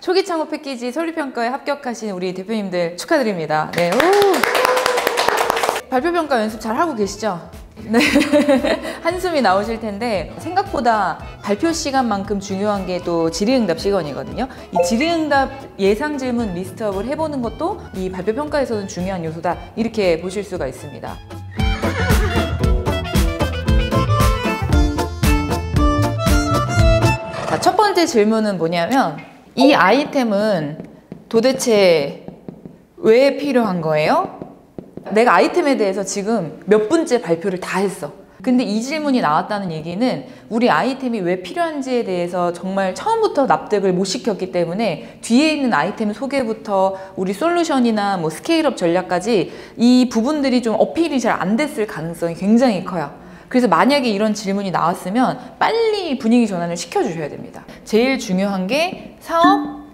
초기창업 패키지 설립평가에 합격하신 우리 대표님들 축하드립니다. 네. 발표평가 연습 잘 하고 계시죠? 네. 한숨이 나오실 텐데 생각보다 발표 시간만큼 중요한 게 또 질의응답 시간이거든요. 이 질의응답 예상 질문 리스트업을 해보는 것도 이 발표평가에서는 중요한 요소다, 이렇게 보실 수가 있습니다. 자, 첫 번째 질문은 뭐냐면, 이 아이템은 도대체 왜 필요한 거예요? 내가 아이템에 대해서 지금 몇 분째 발표를 다 했어. 근데 이 질문이 나왔다는 얘기는 우리 아이템이 왜 필요한지에 대해서 정말 처음부터 납득을 못 시켰기 때문에 뒤에 있는 아이템 소개부터 우리 솔루션이나 뭐 스케일업 전략까지 이 부분들이 좀 어필이 잘 안 됐을 가능성이 굉장히 커요. 그래서 만약에 이런 질문이 나왔으면 빨리 분위기 전환을 시켜주셔야 됩니다. 제일 중요한 게 사업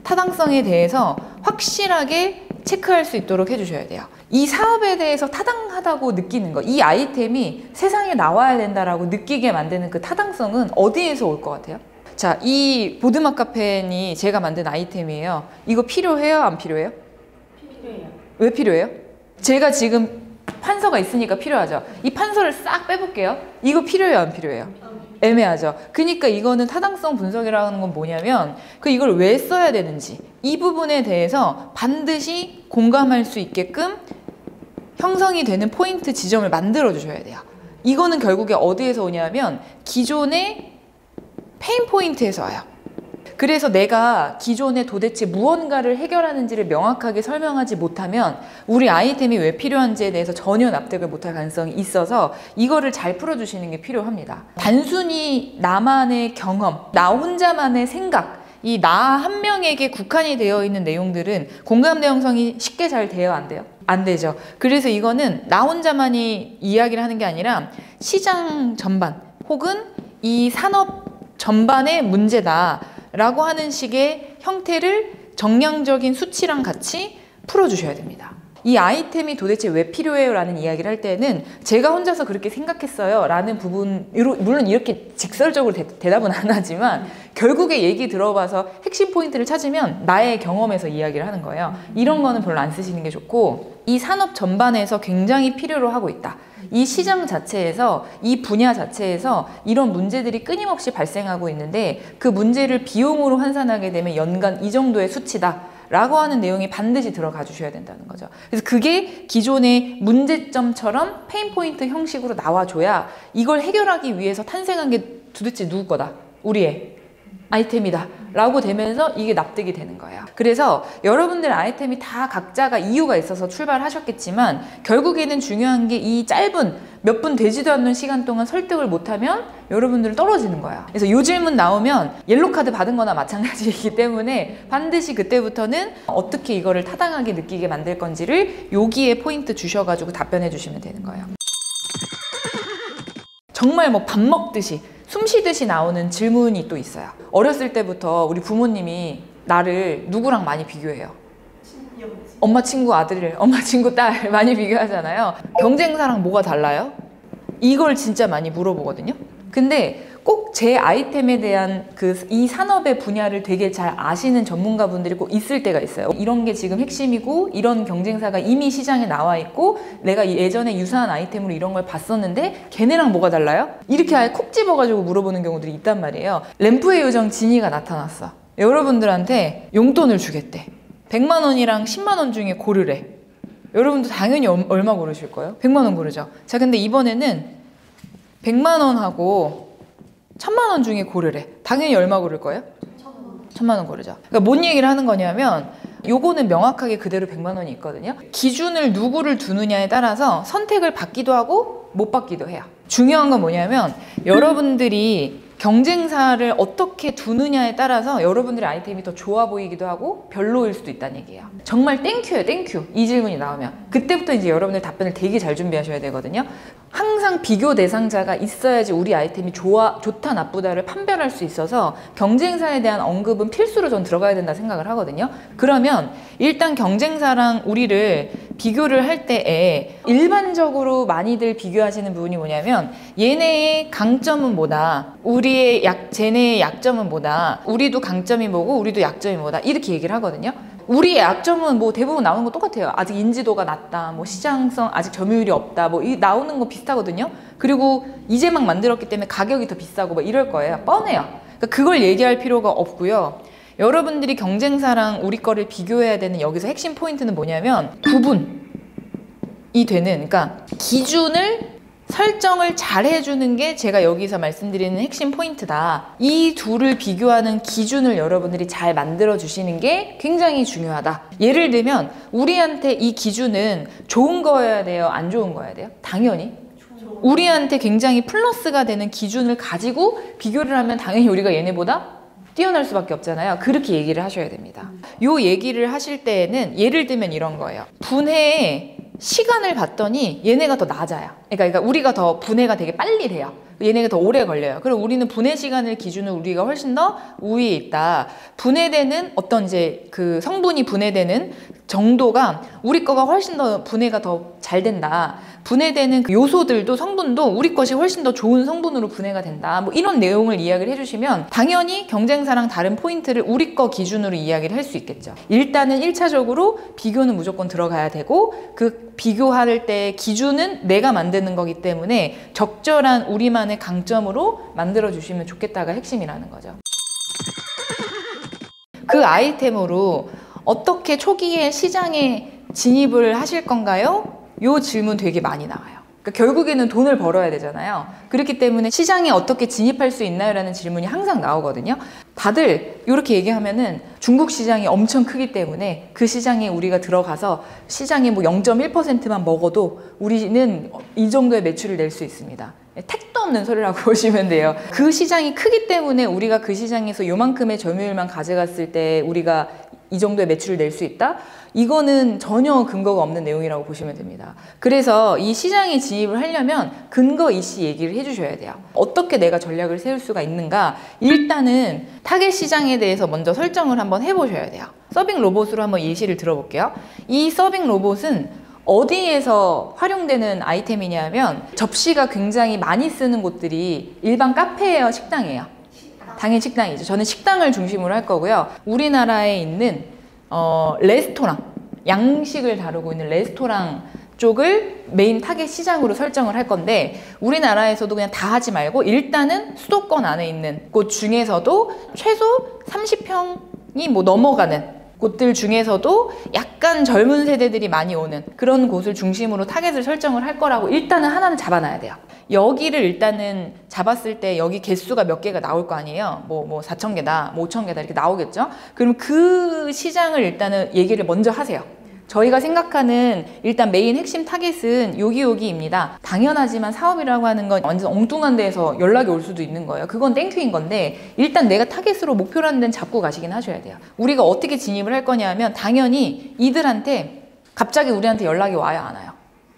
타당성에 대해서 확실하게 체크할 수 있도록 해주셔야 돼요. 이 사업에 대해서 타당하다고 느끼는 거, 이 아이템이 세상에 나와야 된다라고 느끼게 만드는 그 타당성은 어디에서 올 것 같아요? 자, 이 보드마카펜이 제가 만든 아이템이에요. 이거 필요해요? 안 필요해요? 필요해요. 왜 필요해요? 제가 지금 판서가 있으니까 필요하죠. 이 판서를 싹 빼볼게요. 이거 필요해요? 안 필요해요? 애매하죠. 그러니까 이거는 타당성 분석이라는 건 뭐냐면 이걸 왜 써야 되는지, 이 부분에 대해서 반드시 공감할 수 있게끔 형성이 되는 포인트 지점을 만들어 주셔야 돼요. 이거는 결국에 어디에서 오냐면 기존의 페인 포인트에서 와요. 그래서 내가 기존에 도대체 무언가를 해결하는지를 명확하게 설명하지 못하면 우리 아이템이 왜 필요한지에 대해서 전혀 납득을 못할 가능성이 있어서 이거를 잘 풀어주시는 게 필요합니다. 단순히 나만의 경험, 나 혼자만의 생각, 이 나 한 명에게 국한이 되어 있는 내용들은 공감대 형성이 쉽게 잘 돼요? 안 돼요? 안 되죠. 그래서 이거는 나 혼자만이 이야기를 하는 게 아니라 시장 전반 혹은 이 산업 전반의 문제다 라고 하는 식의 형태를 정량적인 수치랑 같이 풀어주셔야 됩니다. 이 아이템이 도대체 왜 필요해요? 라는 이야기를 할 때는 제가 혼자서 그렇게 생각했어요 라는 부분으로, 물론 이렇게 직설적으로 대답은 안 하지만 결국에 얘기 들어봐서 핵심 포인트를 찾으면 나의 경험에서 이야기를 하는 거예요. 이런 거는 별로 안 쓰시는 게 좋고, 이 산업 전반에서 굉장히 필요로 하고 있다. 이 시장 자체에서, 이 분야 자체에서 이런 문제들이 끊임없이 발생하고 있는데 그 문제를 비용으로 환산하게 되면 연간 이 정도의 수치다 라고 하는 내용이 반드시 들어가 주셔야 된다는 거죠. 그래서 그게 기존의 문제점처럼 페인포인트 형식으로 나와줘야 이걸 해결하기 위해서 탄생한 게 도대체 누구 거다? 우리의 아이템이다 라고 되면서 이게 납득이 되는 거예요. 그래서 여러분들 아이템이 다 각자가 이유가 있어서 출발하셨겠지만 결국에는 중요한 게 이 짧은 몇 분 되지도 않는 시간 동안 설득을 못하면 여러분들은 떨어지는 거야. 그래서 이 질문 나오면 옐로카드 받은 거나 마찬가지이기 때문에 반드시 그때부터는 어떻게 이거를 타당하게 느끼게 만들 건지를 여기에 포인트 주셔가지고 답변해 주시면 되는 거예요. 정말 뭐 밥 먹듯이 숨 쉬듯이 나오는 질문이 또 있어요. 어렸을 때부터 우리 부모님이 나를 누구랑 많이 비교해요? 엄마 친구 아들, 엄마 친구 딸 많이 비교하잖아요. 경쟁사랑 뭐가 달라요? 이걸 진짜 많이 물어보거든요. 근데 꼭 제 아이템에 대한 이 산업의 분야를 되게 잘 아시는 전문가분들이 꼭 있을 때가 있어요. 이런 게 지금 핵심이고 이런 경쟁사가 이미 시장에 나와 있고 내가 예전에 유사한 아이템으로 이런 걸 봤었는데 걔네랑 뭐가 달라요? 이렇게 아예 콕 집어가지고 물어보는 경우들이 있단 말이에요. 램프의 요정 지니가 나타났어. 여러분들한테 용돈을 주겠대. 100만 원이랑 10만 원 중에 고르래. 여러분도 당연히 얼마 고르실 거예요? 100만 원 고르죠. 자, 근데 이번에는 100만 원하고 1000만 원 중에 고르래. 당연히 얼마 고를 거예요? 1000만 원 고르죠. 그러니까 뭔 얘기를 하는 거냐면 요거는 명확하게 그대로 100만 원이 있거든요. 기준을 누구를 두느냐에 따라서 선택을 받기도 하고 못 받기도 해요. 중요한 건 뭐냐면 여러분들이 경쟁사를 어떻게 두느냐에 따라서 여러분들의 아이템이 더 좋아 보이기도 하고 별로일 수도 있다는 얘기예요. 정말 땡큐예요, 땡큐. 이 질문이 나오면 그때부터 이제 여러분들 답변을 되게 잘 준비하셔야 되거든요. 항상 비교 대상자가 있어야지 우리 아이템이 좋다 나쁘다를 판별할 수 있어서 경쟁사에 대한 언급은 필수로 전 들어가야 된다 생각을 하거든요. 그러면 일단 경쟁사랑 우리를 비교를 할 때에 일반적으로 많이들 비교하시는 부분이 뭐냐면 얘네의 강점은 뭐다, 쟤네의 약점은 뭐다, 우리도 강점이 뭐고 우리도 약점이 뭐다, 이렇게 얘기를 하거든요. 우리의 약점은 뭐 대부분 나오는 거 똑같아요. 아직 인지도가 낮다, 뭐 시장성 아직 점유율이 없다, 뭐 나오는 거 비슷하거든요. 그리고 이제 막 만들었기 때문에 가격이 더 비싸고 뭐 이럴 거예요. 뻔해요. 그러니까 그걸 얘기할 필요가 없고요. 여러분들이 경쟁사랑 우리 거를 비교해야 되는 여기서 핵심 포인트는 뭐냐면 구분이 되는, 그러니까 기준을 설정을 잘 해주는 게 제가 여기서 말씀드리는 핵심 포인트다. 이 둘을 비교하는 기준을 여러분들이 잘 만들어 주시는 게 굉장히 중요하다. 예를 들면 우리한테 이 기준은 좋은 거여야 돼요, 안 좋은 거여야 돼요? 당연히 우리한테 굉장히 플러스가 되는 기준을 가지고 비교를 하면 당연히 우리가 얘네보다 뛰어날 수밖에 없잖아요. 그렇게 얘기를 하셔야 됩니다. 요 얘기를 하실 때에는 예를 들면 이런 거예요. 분해의 시간을 봤더니 얘네가 더 낮아요. 그러니까 우리가 더 분해가 되게 빨리 돼요. 얘네가 더 오래 걸려요. 그럼 우리는 분해 시간을 기준으로 우리가 훨씬 더 우위에 있다. 분해되는 어떤 이제 그 성분이 분해되는 정도가 우리 거가 훨씬 더 분해가 더 잘 된다. 분해되는 그 요소들도 성분도 우리 것이 훨씬 더 좋은 성분으로 분해가 된다. 뭐 이런 내용을 이야기를 해주시면 당연히 경쟁사랑 다른 포인트를 우리 거 기준으로 이야기를 할 수 있겠죠. 일단은 1차적으로 비교는 무조건 들어가야 되고 그 비교할 때 기준은 내가 만드는 거기 때문에 적절한 우리만의 강점으로 만들어 주시면 좋겠다가 핵심이라는 거죠. 그 아이템으로 어떻게 초기에 시장에 진입을 하실 건가요? 요 질문 되게 많이 나와요. 그러니까 결국에는 돈을 벌어야 되잖아요. 그렇기 때문에 시장에 어떻게 진입할 수 있나요? 라는 질문이 항상 나오거든요. 다들 이렇게 얘기하면은 중국 시장이 엄청 크기 때문에 그 시장에 우리가 들어가서 시장의 뭐 0.1%만 먹어도 우리는 이 정도의 매출을 낼 수 있습니다. 택도 없는 소리라고 보시면 돼요. 그 시장이 크기 때문에 우리가 그 시장에서 요만큼의 점유율만 가져갔을 때 우리가 이 정도의 매출을 낼 수 있다? 이거는 전혀 근거가 없는 내용이라고 보시면 됩니다. 그래서 이 시장에 진입을 하려면 근거 이씨 얘기를 해주셔야 돼요. 어떻게 내가 전략을 세울 수가 있는가? 일단은 타겟 시장에 대해서 먼저 설정을 한번 해보셔야 돼요. 서빙 로봇으로 한번 예시를 들어볼게요. 이 서빙 로봇은 어디에서 활용되는 아이템이냐면 접시가 굉장히 많이 쓰는 곳들이 일반 카페예요, 식당이에요? 당연히 식당이죠. 저는 식당을 중심으로 할 거고요. 우리나라에 있는 레스토랑, 양식을 다루고 있는 레스토랑 쪽을 메인 타겟 시장으로 설정을 할 건데 우리나라에서도 그냥 다 하지 말고 일단은 수도권 안에 있는 곳 중에서도 최소 30평이 뭐 넘어가는 곳들 중에서도 약간 젊은 세대들이 많이 오는 그런 곳을 중심으로 타겟을 설정을 할 거라고 일단은 하나는 잡아놔야 돼요. 여기를 일단은 잡았을 때 여기 개수가 몇 개가 나올 거 아니에요. 뭐 4,000개다, 뭐 5,000개다 이렇게 나오겠죠. 그럼 그 시장을 일단은 얘기를 먼저 하세요. 저희가 생각하는 일단 메인 핵심 타겟은 여기입니다. 당연하지만 사업이라고 하는 건 완전 엉뚱한 데에서 연락이 올 수도 있는 거예요. 그건 땡큐인 건데 일단 내가 타겟으로 목표로 하는 데는 잡고 가시긴 하셔야 돼요. 우리가 어떻게 진입을 할 거냐면 당연히 이들한테 갑자기 우리한테 연락이 와요, 안 와요?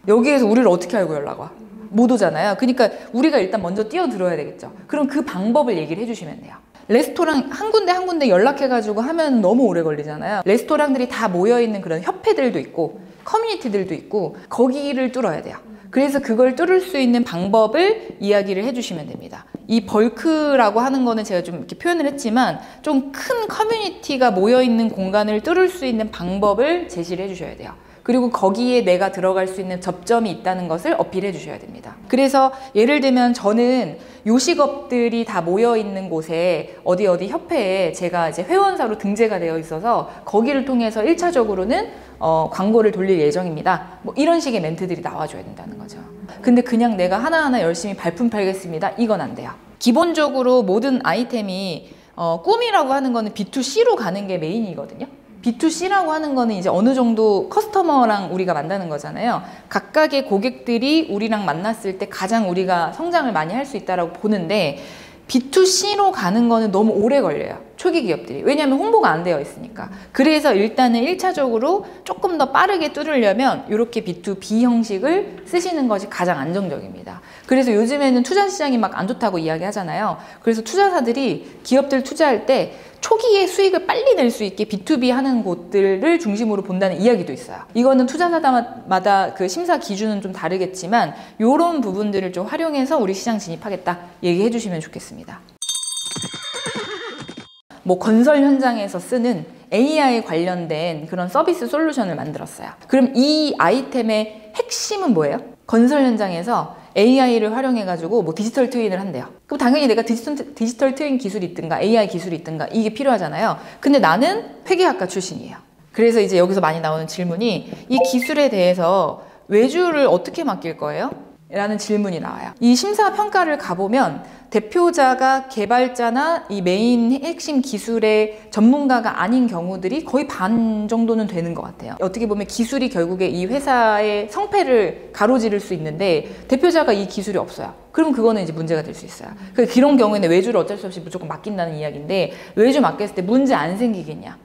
여기에서 우리를 어떻게 알고 연락 와? 못 오잖아요. 그러니까 우리가 일단 먼저 뛰어들어야 되겠죠. 그럼 그 방법을 얘기를 해주시면 돼요. 레스토랑 한 군데 연락해가지고 하면 너무 오래 걸리잖아요. 레스토랑들이 다 모여있는 그런 협회들도 있고 커뮤니티들도 있고 거기를 뚫어야 돼요. 그래서 그걸 뚫을 수 있는 방법을 이야기를 해주시면 됩니다. 이 벌크라고 하는 거는 제가 좀 이렇게 표현을 했지만 좀 큰 커뮤니티가 모여있는 공간을 뚫을 수 있는 방법을 제시를 해주셔야 돼요. 그리고 거기에 내가 들어갈 수 있는 접점이 있다는 것을 어필해 주셔야 됩니다. 그래서 예를 들면 저는 요식업들이 다 모여있는 곳에 어디 협회에 제가 이제 회원사로 등재가 되어 있어서 거기를 통해서 1차적으로는 광고를 돌릴 예정입니다. 뭐 이런 식의 멘트들이 나와줘야 된다는 거죠. 근데 그냥 내가 하나하나 열심히 발품 팔겠습니다. 이건 안 돼요. 기본적으로 모든 아이템이 꿈이라고 하는 거는 B2C로 가는 게 메인이거든요. B2C라고 하는 거는 이제 어느 정도 커스터머랑 우리가 만나는 거잖아요. 각각의 고객들이 우리랑 만났을 때 가장 우리가 성장을 많이 할 수 있다라고 보는데 B2C로 가는 거는 너무 오래 걸려요. 초기 기업들이. 왜냐하면 홍보가 안 되어 있으니까. 그래서 일단은 1차적으로 조금 더 빠르게 뚫으려면 이렇게 B2B 형식을 쓰시는 것이 가장 안정적입니다. 그래서 요즘에는 투자 시장이 막 안 좋다고 이야기하잖아요. 그래서 투자사들이 기업들 투자할 때 초기에 수익을 빨리 낼 수 있게 B2B 하는 곳들을 중심으로 본다는 이야기도 있어요. 이거는 투자사마다 그 심사 기준은 좀 다르겠지만 이런 부분들을 좀 활용해서 우리 시장 진입하겠다 얘기해 주시면 좋겠습니다. 뭐 건설 현장에서 쓰는 AI 관련된 그런 서비스 솔루션을 만들었어요. 그럼 이 아이템의 핵심은 뭐예요? 건설 현장에서 AI를 활용해가지고 뭐 디지털 트윈을 한대요. 그럼 당연히 내가 디지털 트윈 기술이 있든가 AI 기술이 있든가 이게 필요하잖아요. 근데 나는 회계학과 출신이에요. 그래서 이제 여기서 많이 나오는 질문이 이 기술에 대해서 외주를 어떻게 맡길 거예요? 라는 질문이 나와요. 이 심사평가를 가보면 대표자가 개발자나 이 메인 핵심 기술의 전문가가 아닌 경우들이 거의 반 정도는 되는 것 같아요. 어떻게 보면 기술이 결국에 이 회사의 성패를 가로지를 수 있는데 대표자가 이 기술이 없어요. 그럼 그거는 이제 문제가 될 수 있어요. 그런 경우에는 외주를 어쩔 수 없이 무조건 맡긴다는 이야기인데 외주 맡겼을 때 문제 안 생기겠냐?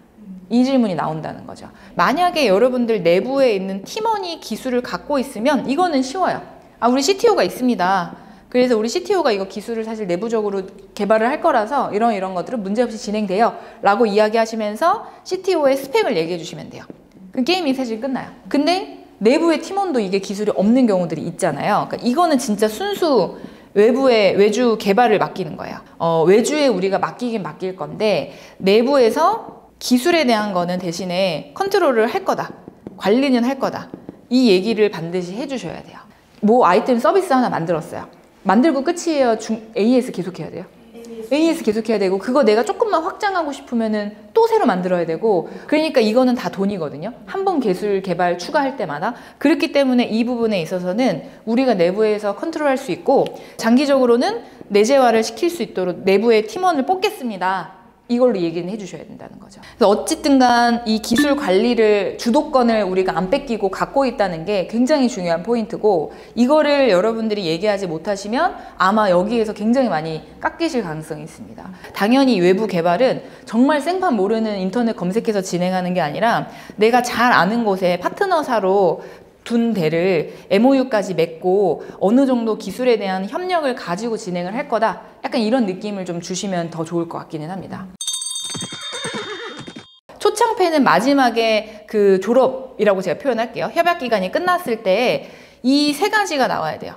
이 질문이 나온다는 거죠. 만약에 여러분들 내부에 있는 팀원이 기술을 갖고 있으면 이거는 쉬워요. 우리 CTO가 있습니다. 그래서 우리 CTO가 이거 기술을 사실 내부적으로 개발을 할 거라서 이런 것들은 문제없이 진행돼요 라고 이야기하시면서 CTO의 스펙을 얘기해 주시면 돼요. 그럼 게임이 사실 끝나요. 근데 내부의 팀원도 이게 기술이 없는 경우들이 있잖아요. 그러니까 이거는 진짜 순수 외주 개발을 맡기는 거예요. 외주에 우리가 맡기긴 맡길 건데 내부에서 기술에 대한 거는 대신에 컨트롤을 할 거다. 관리는 할 거다. 이 얘기를 반드시 해주셔야 돼요. 뭐 아이템 서비스 하나 만들었어요. 만들고 끝이에요? AS 계속해야 돼요? AS 계속해야 되고 그거 내가 조금만 확장하고 싶으면은 또 새로 만들어야 되고 그러니까 이거는 다 돈이거든요. 한 번 기술 개발 추가할 때마다. 그렇기 때문에 이 부분에 있어서는 우리가 내부에서 컨트롤할 수 있고 장기적으로는 내재화를 시킬 수 있도록 내부의 팀원을 뽑겠습니다. 이걸로 얘기는 해주셔야 된다는 거죠. 그래서 어쨌든 간 이 기술 관리를 주도권을 우리가 안 뺏기고 갖고 있다는 게 굉장히 중요한 포인트고 이거를 여러분들이 얘기하지 못하시면 아마 여기에서 굉장히 많이 깎이실 가능성이 있습니다. 당연히 외부 개발은 정말 생판 모르는 인터넷 검색해서 진행하는 게 아니라 내가 잘 아는 곳에 파트너사로 둔 데를 MOU까지 맺고 어느 정도 기술에 대한 협력을 가지고 진행을 할 거다. 약간 이런 느낌을 좀 주시면 더 좋을 것 같기는 합니다. 초창패는 마지막에 그 졸업이라고 제가 표현할게요. 협약 기간이 끝났을 때 이 세 가지가 나와야 돼요.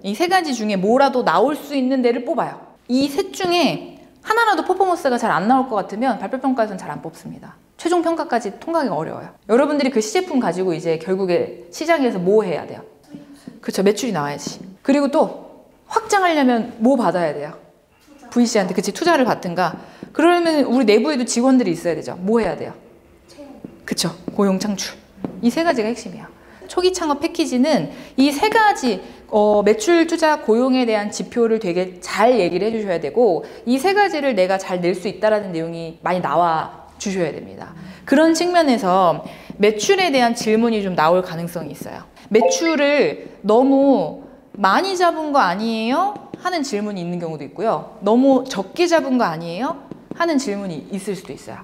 이 세 가지 중에 뭐라도 나올 수 있는 데를 뽑아요. 이 셋 중에 하나라도 퍼포먼스가 잘 안 나올 것 같으면 발표평가에서는 잘 안 뽑습니다. 최종 평가까지 통과하기가 어려워요. 여러분들이 그 시제품 가지고 이제 결국에 시장에서 뭐 해야 돼요? 그렇죠. 매출이 나와야지. 그리고 또 확장하려면 뭐 받아야 돼요? VC한테 그치 투자를 받든가. 그러면 우리 내부에도 직원들이 있어야 되죠. 뭐 해야 돼요? 그쵸. 고용 창출. 이 세 가지가 핵심이야. 초기 창업 패키지는 이 세 가지 매출, 투자, 고용에 대한 지표를 되게 잘 얘기를 해주셔야 되고 이 세 가지를 내가 잘 낼 수 있다라는 내용이 많이 나와 주셔야 됩니다. 그런 측면에서 매출에 대한 질문이 좀 나올 가능성이 있어요. 매출을 너무 많이 잡은 거 아니에요? 하는 질문이 있는 경우도 있고요. 너무 적게 잡은 거 아니에요? 하는 질문이 있을 수도 있어요.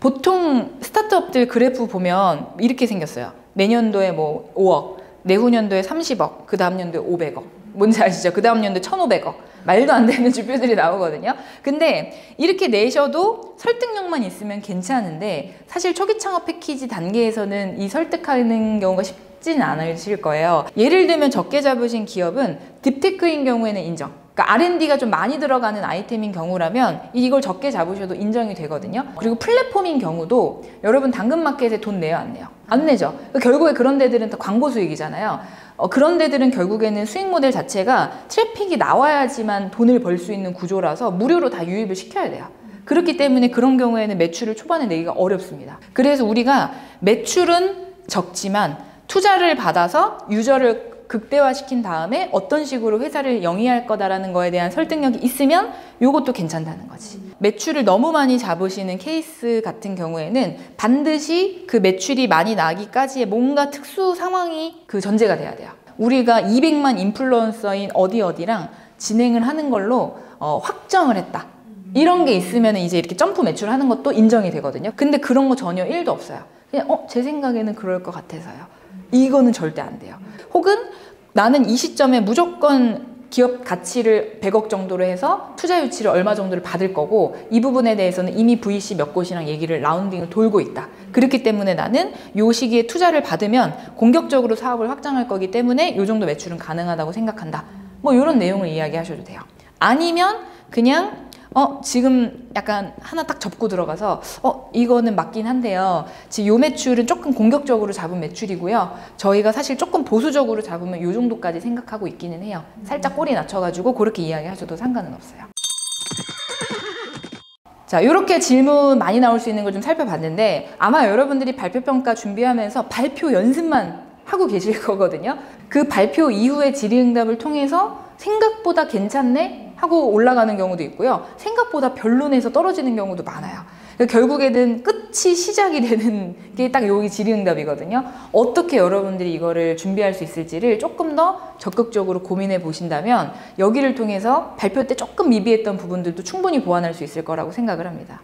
보통 스타트업들 그래프 보면 이렇게 생겼어요. 내년도에 뭐 5억, 내후년도에 30억, 그 다음 년도에 500억. 뭔지 아시죠? 그 다음 년도에 1,500억. 말도 안 되는 지표들이 나오거든요. 근데 이렇게 내셔도 설득력만 있으면 괜찮은데 사실 초기 창업 패키지 단계에서는 이 설득하는 경우가 쉽지는 않으실 거예요. 예를 들면 적게 잡으신 기업은 딥테크인 경우에는 인정. 그러니까 R&D가 좀 많이 들어가는 아이템인 경우라면 이걸 적게 잡으셔도 인정이 되거든요. 그리고 플랫폼인 경우도 여러분 당근마켓에 돈 내요, 안 내요? 안 내죠. 결국에 그런 데들은 다 광고 수익이잖아요. 그런 데들은 결국에는 수익 모델 자체가 트래픽이 나와야지만 돈을 벌 수 있는 구조라서 무료로 다 유입을 시켜야 돼요. 그렇기 때문에 그런 경우에는 매출을 초반에 내기가 어렵습니다. 그래서 우리가 매출은 적지만 투자를 받아서 유저를 극대화시킨 다음에 어떤 식으로 회사를 영위할 거다라는 거에 대한 설득력이 있으면 이것도 괜찮다는 거지. 매출을 너무 많이 잡으시는 케이스 같은 경우에는 반드시 그 매출이 많이 나기까지의 뭔가 특수 상황이 그 전제가 돼야 돼요. 우리가 200만 인플루언서인 어디랑 진행을 하는 걸로 확정을 했다. 이런 게 있으면 이제 이렇게 점프 매출을 하는 것도 인정이 되거든요. 근데 그런 거 전혀 1도 없어요. 그냥 제 생각에는 그럴 것 같아서요. 이거는 절대 안 돼요. 혹은 나는 이 시점에 무조건 기업 가치를 100억 정도로 해서 투자 유치를 얼마 정도를 받을 거고 이 부분에 대해서는 이미 VC 몇 곳이랑 얘기를 라운딩을 돌고 있다. 그렇기 때문에 나는 요 시기에 투자를 받으면 공격적으로 사업을 확장할 거기 때문에 요 정도 매출은 가능하다고 생각한다. 뭐 이런 내용을 이야기하셔도 돼요. 아니면 그냥 지금 약간 하나 딱 접고 들어가서 이거는 맞긴 한데요. 지금 요 매출은 조금 공격적으로 잡은 매출이고요. 저희가 사실 조금 보수적으로 잡으면 요 정도까지 생각하고 있기는 해요. 살짝 꼬리 낮춰가지고 그렇게 이야기하셔도 상관은 없어요. 자, 이렇게 질문 많이 나올 수 있는 걸 좀 살펴봤는데 아마 여러분들이 발표평가 준비하면서 발표 연습만 하고 계실 거거든요. 그 발표 이후의 질의응답을 통해서 생각보다 괜찮네? 하고 올라가는 경우도 있고요. 생각보다 별론에서 떨어지는 경우도 많아요. 결국에는 끝이 시작이 되는 게 딱 여기 질의응답이거든요. 어떻게 여러분들이 이거를 준비할 수 있을지를 조금 더 적극적으로 고민해 보신다면 여기를 통해서 발표 때 조금 미비했던 부분들도 충분히 보완할 수 있을 거라고 생각을 합니다.